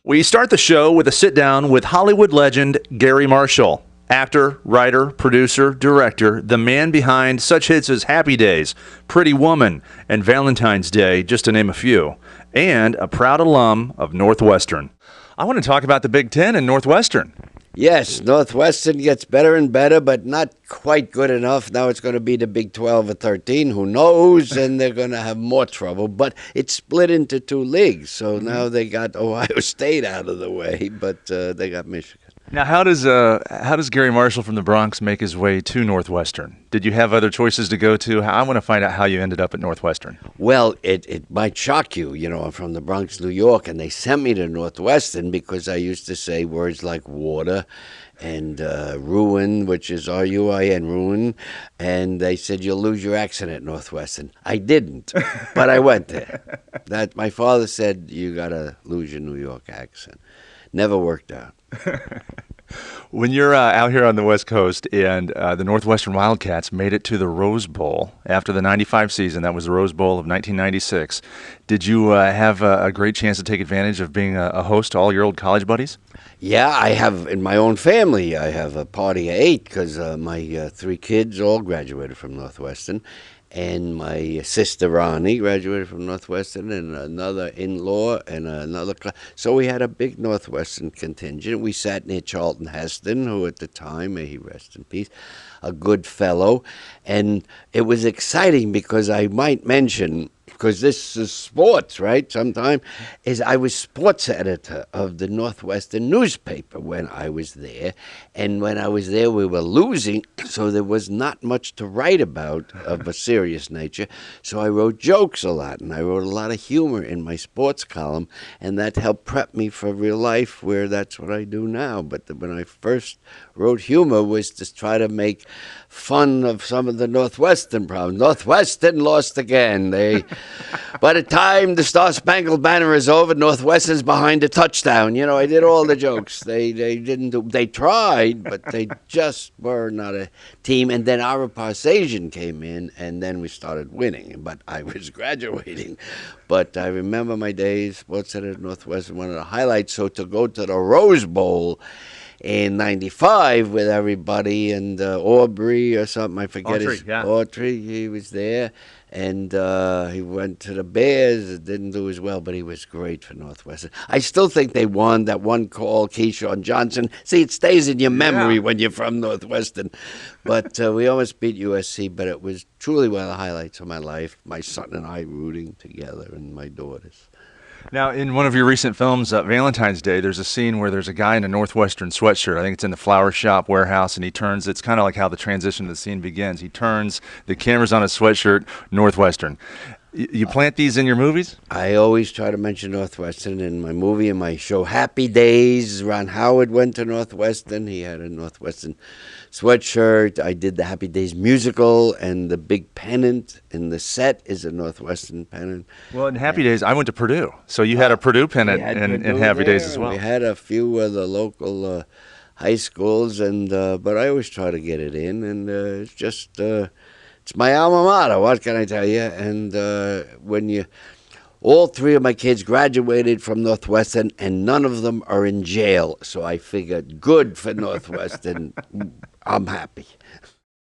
We start the show with a sit-down with Hollywood legend Garry Marshall. Actor, writer, producer, director, the man behind such hits as Happy Days, Pretty Woman, and Valentine's Day, just to name a few, and a proud alum of Northwestern. I want to talk about the Big Ten and Northwestern. Yes, Northwestern gets better and better, but not quite good enough. Now it's going to be the Big 12 or 13, who knows, and they're going to have more trouble. But it's split into two leagues, so now they got Ohio State out of the way, but they got Michigan. Now, how does Garry Marshall from the Bronx make his way to Northwestern? Did you have other choices to go to? I want to find out how you ended up at Northwestern. Well, it might shock you. You know, I'm from the Bronx, New York, and they sent me to Northwestern because I used to say words like water and ruin, which is R-U-I-N, ruin, and they said, you'll lose your accent at Northwestern. I didn't, but I went there. That my father said, you got to lose your New York accent. Never worked out. When you're out here on the West Coast and the Northwestern Wildcats made it to the Rose Bowl after the 95 season, that was the Rose Bowl of 1996, did you have a great chance to take advantage of being a host to all your old college buddies? Yeah, I have in my own family. I have a party of 8 because my 3 kids all graduated from Northwestern. And my sister Ronnie graduated from Northwestern, and another in-law, and another class. So we had a big Northwestern contingent. We sat near Charlton Heston, who at the time, may he rest in peace, a good fellow. And it was exciting because I might mention, because this is sports, right, sometime, is I was sports editor of the Northwestern newspaper when I was there. And when I was there, we were losing, so there was not much to write about of a serious nature. So I wrote jokes a lot, and I wrote a lot of humor in my sports column, and that helped prep me for real life, where that's what I do now. But when I first wrote humor was to try to make fun of some of the Northwestern problems. Northwestern lost again. By the time the Star-Spangled Banner is over, Northwestern's behind a touchdown. You know, I did all the jokes. They didn't do. They tried, but they just were not a team. And then Ara Parseghian came in, and then we started winning. But I was graduating. But I remember my days, sports editor at Northwestern, one of the highlights. So to go to the Rose Bowl in 95 with everybody, and Aubrey or something, I forget Autry, he was there, and he went to the Bears. It didn't do as well, but he was great for Northwestern. I still think they won that one call, Keyshawn Johnson. See, it stays in your memory when you're from Northwestern. But we almost beat USC, but it was truly one of the highlights of my life, my son and I rooting together, and my daughters. Now, in one of your recent films, Valentine's Day, there's a scene where there's a guy in a Northwestern sweatshirt. I think it's in the flower shop warehouse, and he turns. It's kind of like how the transition to the scene begins. He turns, the camera's on his sweatshirt, Northwestern. You plant these in your movies? I always try to mention Northwestern in my movie and my show Happy Days. Ron Howard went to Northwestern. He had a Northwestern sweatshirt. I did the Happy Days musical, and the big pennant in the set is a Northwestern pennant. Well, in Happy Days, I went to Purdue. So you had a Purdue pennant in Happy Days as well. We had a few of the local high schools, and but I always try to get it in, and it's just... it's my alma mater, what can I tell you? And when all 3 of my kids graduated from Northwestern, and none of them are in jail. So I figured, good for Northwestern. I'm happy.